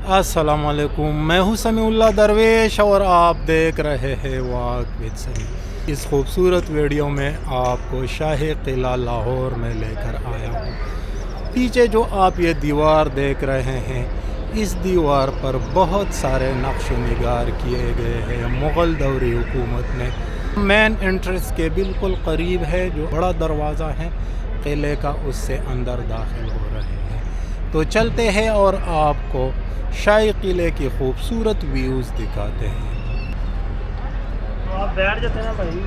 अस्सलाम वालेकुम, मैं हूँ समीउल्लाह दरवेश और आप देख रहे हैं वाक विद समी। इस खूबसूरत वीडियो में आपको शाही किला लाहौर में लेकर आया हूँ। पीछे जो आप ये दीवार देख रहे हैं, इस दीवार पर बहुत सारे नक्श निगार किए गए हैं मुग़ल दौरी हुकूमत ने। मेन एंट्रेंस के बिल्कुल करीब है जो बड़ा दरवाज़ा है किले का, उससे अंदर दाखिल हो रहे हैं। तो चलते हैं और आपको शाही किले की खूबसूरत व्यूज़ दिखाते हैं। तो आप बैठ जाते हैं ना भाई।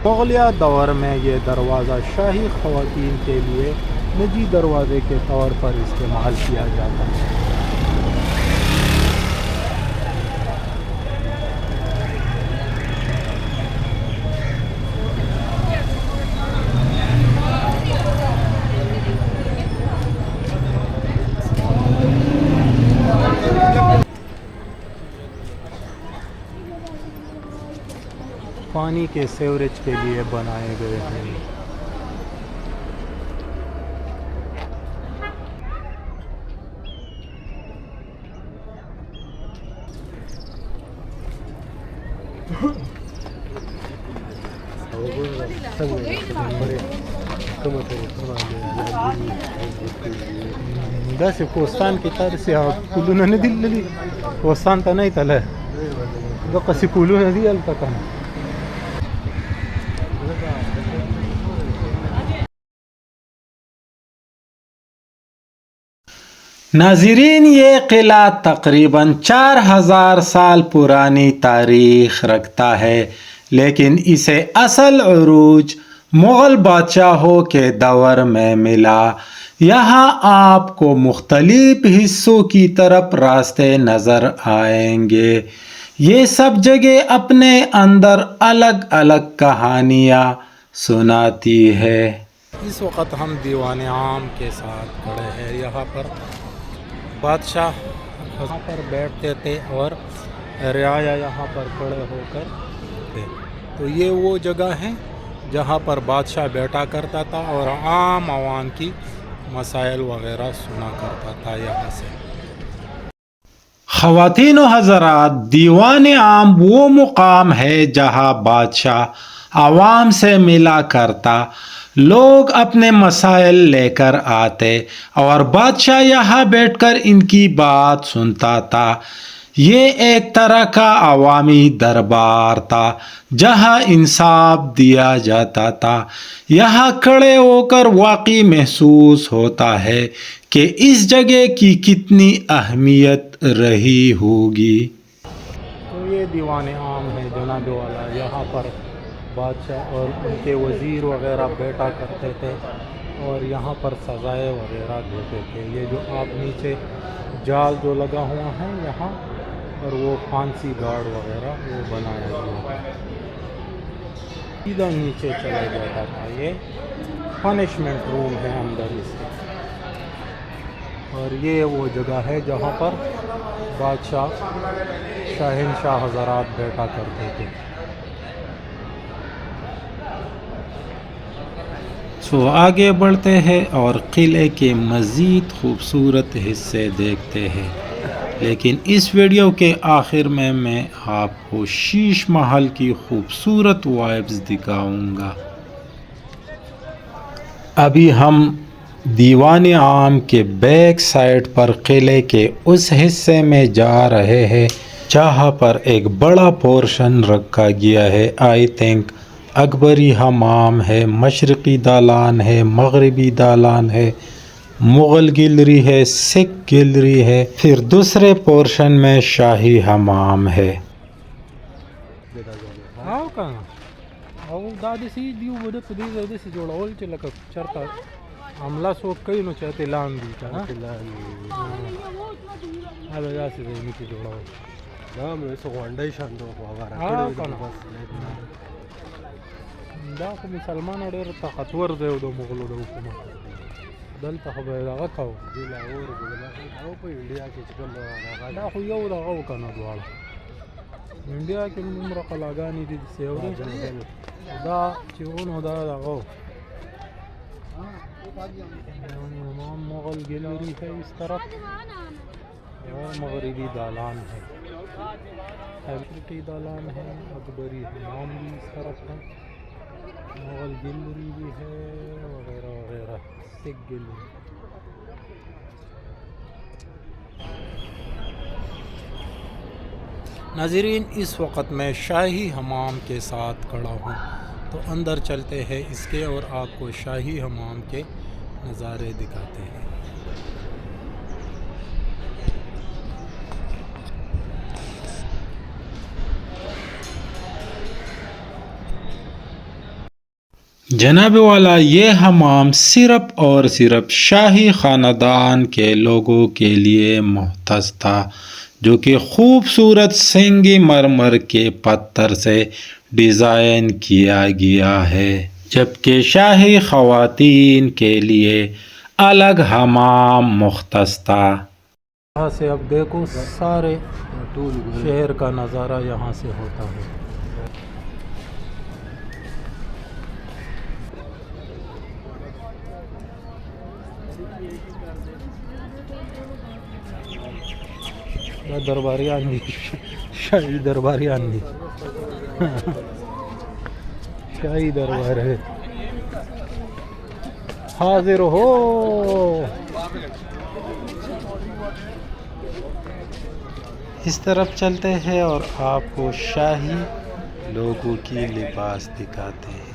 मुग़लिया दौर में ये दरवाज़ा शाही ख़वातीन के लिए निजी दरवाज़े के तौर पर इस्तेमाल किया जाता है। पानी के सीवरेज के लिए बनाए गए हैं। داسې کوستان کې تاسې پلونه نه دي تللي، کوستان ته نه یې تللی، دقسې پلونه دي هلته که نه. नाज़रीन, ये किला तकरीबन 4000 साल पुरानी तारीख़ रखता है, लेकिन इसे असल उरूज मुग़ल बादशाहों के दौर में मिला। यहाँ आपको मुख्तलिफ हिस्सों की तरफ रास्ते नज़र आएंगे। ये सब जगह अपने अंदर अलग अलग कहानियाँ सुनाती है। इस वक्त हम दीवान आम के साथ खड़े हैं। यहाँ पर बादशाह यहाँ पर बैठते थे और रियाया यहाँ पर खड़े होकर थे। तो ये वो जगह है जहाँ पर बादशाह बैठा करता था और आम आवाम की मसाइल वगैरह सुना करता था। यहाँ से ख़वातीन व हज़रात, दीवान आम वो मुकाम है जहाँ बादशाह आवाम से मिला करता, लोग अपने मसाइल लेकर आते और बादशाह यहाँ बैठकर इनकी बात सुनता था। ये एक तरह का अवामी दरबार था जहाँ इंसाफ दिया जाता था। यहाँ खड़े होकर वाकई महसूस होता है कि इस जगह की कितनी अहमियत रही होगी। तो ये दीवान आम है जनाब वाला, यहाँ पर बादशाह और उनके वज़ीर वगैरह बैठा करते थे और यहाँ पर सज़ाएँ वगैरह देते थे। ये जो आप नीचे जाल जो लगा हुआ है यहाँ, और वो फांसी गार्ड वगैरह वो बनाया गया था। सीधा नीचे चला जाता था। ये पनिशमेंट रूम है अंदर इसके, और ये वो जगह है जहाँ पर बादशाह शहंशाह हज़रात बैठा करते थे। तो आगे बढ़ते हैं और किले के मज़ीद खूबसूरत हिस्से देखते हैं, लेकिन इस वीडियो के आखिर में मैं आपको शीश महल की खूबसूरत वाइब्स दिखाऊंगा। अभी हम दीवान आम के बैक साइड पर किले के उस हिस्से में जा रहे हैं जहाँ पर एक बड़ा पोर्शन रखा गया है। आई थिंक अकबरी हमाम है, मशरक़ी दालान है, मगरबी दालान है, मुग़ल गैलरी है, सिख गैलरी है, फिर दूसरे पोर्शन में शाही हमाम है। دا خو مسلمان ډېر طاقتور دی د مغلو د حکومت، دلته خو به یې دغه کوو د لاهور او په انډیا کې چې کوم دا خو یو دغه و که نه دواړه انډیا کې دومره قلاګانې دي داسې اورې دا چې و نو دا دغه و इमाम मुगल गैलरी है इस तरफ और मगरबी दालान है, हैबिटी दालान है, अकबरी इमाम भी इस तरफ है, मुगल गैलरी भी है वगैरह वगैरह, सिख गैलरी। नाज़रीन, इस वक्त मैं शाही हमाम के साथ खड़ा हूँ, तो अंदर चलते हैं इसके और आपको शाही हमाम के नज़ारे दिखाते हैं। जनाब वाला, ये हमाम सिर्फ और सिर्फ शाही ख़ानदान के लोगों के लिए मुख्तस था, जो कि खूबसूरत सेंगी मरमर के पत्थर से डिज़ाइन किया गया है, जबकि शाही ख़वातीन के लिए अलग हमाम मुख्तस था। यहाँ से अब देखो सारे शहर का नज़ारा यहाँ से होता है। दरबारी आंधी, शाही दरबारी आंधी, शाही दरबार है, हाजिर हो। इस तरफ चलते हैं और आपको शाही लोगों की लिबास दिखाते हैं।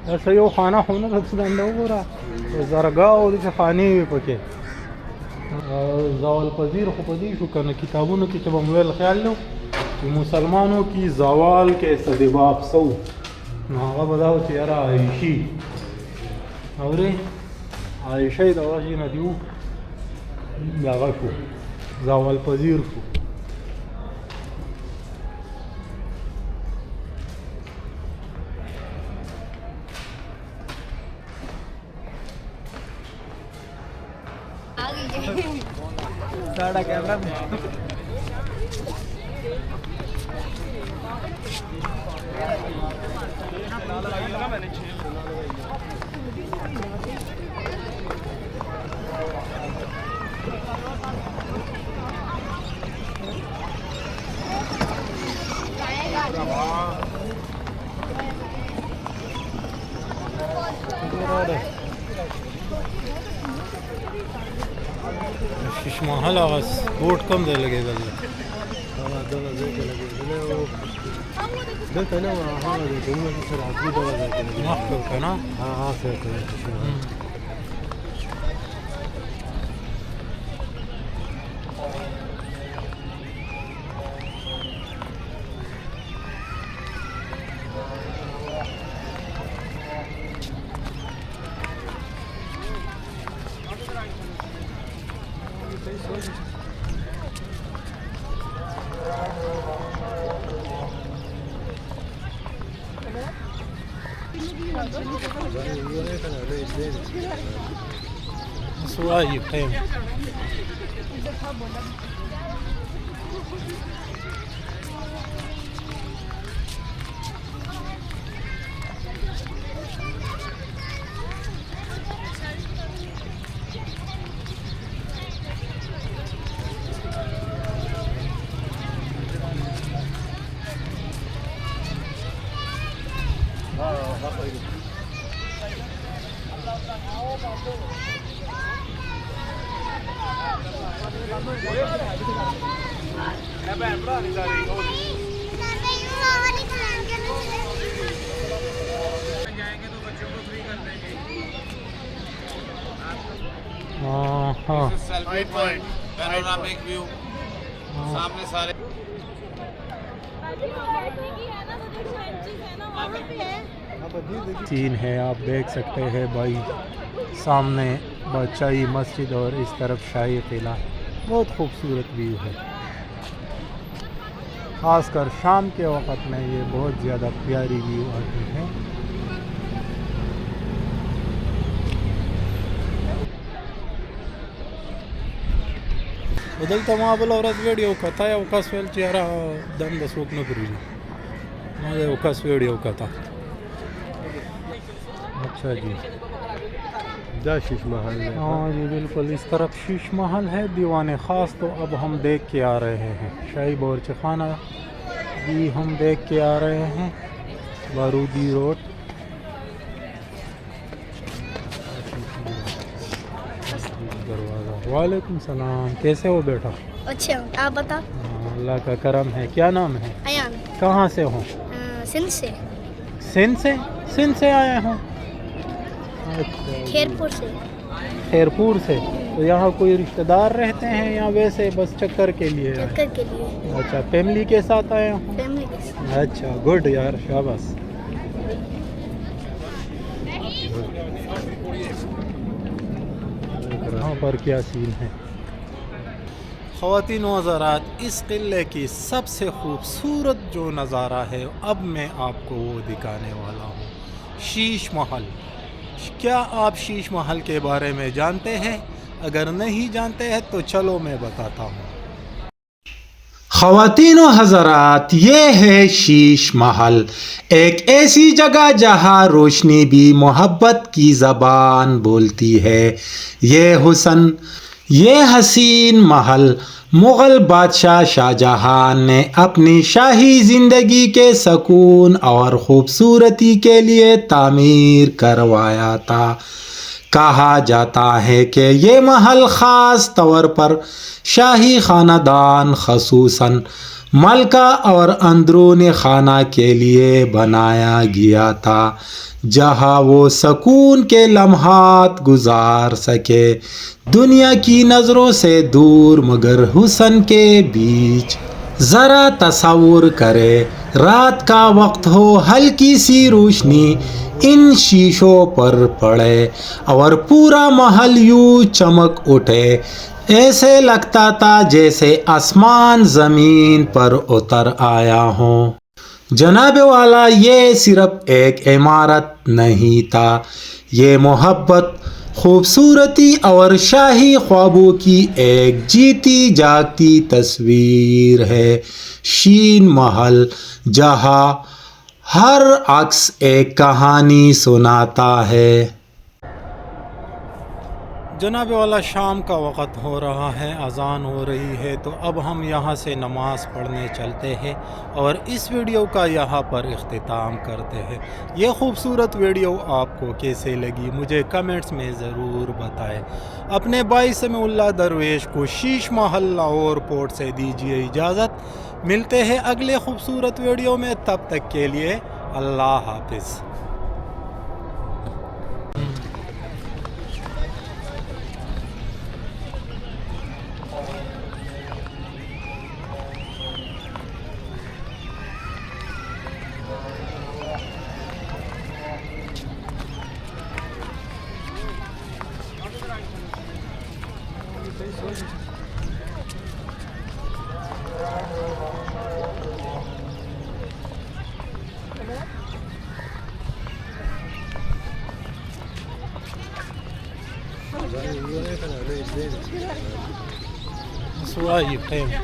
ऐसा यो खाना होना सबसे दंडा पूरा जरगा और खाने भी पके जवाल पजीर खुपदी शु करना किताबों की जब हम ख्याल लो कि मुसलमानों की जवाल के सदबाब सौ नागा बताओ चेहरा आयशी और आयशा दवाशी नदियों लगा शु जवाल पजीर शु। साड़ा कैमरा महल आवाज बोट कम दे लगेगा ना। हाँ سواي قيم सेल्फी पॉइंट, पैनोरामिक व्यू, सामने सारे सीन है। आप देख सकते हैं भाई, सामने बादशाही मस्जिद और इस तरफ शाही किला, बहुत खूबसूरत व्यू है। ख़ासकर शाम के वक़्त में ये बहुत ज़्यादा प्यारी व्यू आती है। بدل تمام ورځ ویډیو کتا یو کس ویل چې یاره دنده څوک نه پرېږدي ما د یو کس ویډیو کتا اچھا جی دا شیش محل ہے ہاں جی بالکل اس طرف شیش محل ہے دیوان خاص تو اب ہم دیکھ کے آ رہے ہیں شاہی باورچی خانہ بھی ہم دیکھ کے آ رہے ہیں بارودی روڈ دروازہ وعلیکم السلام کیسے ہو بیٹا اچھا ہوں آپ بتاؤ اللہ کا کرم ہے کیا نام ہے ایان کہاں سے ہوں سندھ سے سندھ سے آئے ہوں اچھا کھیرپور سے خیرپور سے تو یہاں کوئی رشتہ دار رہتے ہیں یا ویسے بس چکر کے لیے آئے؟ چکر کے لیے اچھا فیملی کے ساتھ آئے ہوں فیملی کے ساتھ اچھا گڈ یار شاباش یہاں پر کیا سین ہے خواتین و حضرات اس قلعے کی سب سے خوبصورت جو نظارہ ہے اب میں آپ کو وہ دکھانے والا ہوں شیش محل کیا آپ شیش محل کے بارے میں جانتے ہیں اگر نہیں جانتے ہیں تو چلو میں بتاتا ہوں خواتین و حضرات یہ ہے شیش محل ایک ایسی جگہ جہاں روشنی بھی محبت کی زبان بولتی ہے یہ حسین محل مغل بادشاہ شاہ جہان نے اپنی شاہی زندگی کے سکون اور خوبصورتی کے لیے تعمیر کروایا تھا کہا جاتا ہے کہ یہ محل خاص طور پر شاہی خاندان خصوصاً ملکہ اور اندرون خانہ کے لیے بنایا گیا تھا جہاں وہ سکون کے لمحات گزار سکے دنیا کی نظروں سے دور مگر حسن کے بیچ ذرا تصور کرے رات کا وقت ہو ہلکی سی روشنی ان شیشوں پر پڑے اور پورا محل یوں چمک اٹھے ایسے لگتا تھا جیسے آسمان زمین پر اتر آیا ہو جناب والا یہ صرف ایک عمارت نہیں تھا یہ محبت خوبصورتی اور شاہی خوابوں کی ایک جیتی جاگتی تصویر ہے شین محل جہاں ہر عکس ایک کہانی سناتا ہے جناب والا شام کا وقت ہو رہا ہے اذان ہو رہی ہے تو اب ہم یہاں سے نماز پڑھنے چلتے ہیں اور اس ویڈیو کا یہاں پر اختتام کرتے ہیں یہ خوبصورت ویڈیو آپ کو کیسے لگی مجھے کمنٹس میں ضرور بتائیں اپنے بھائی سمیع اللہ درویش کو شیش محل لاہور پورٹ سے دیجیے اجازت ملتے ہیں اگلے خوبصورت ویڈیو میں تب تک کے لیے اللہ حافظ That's why you pay me.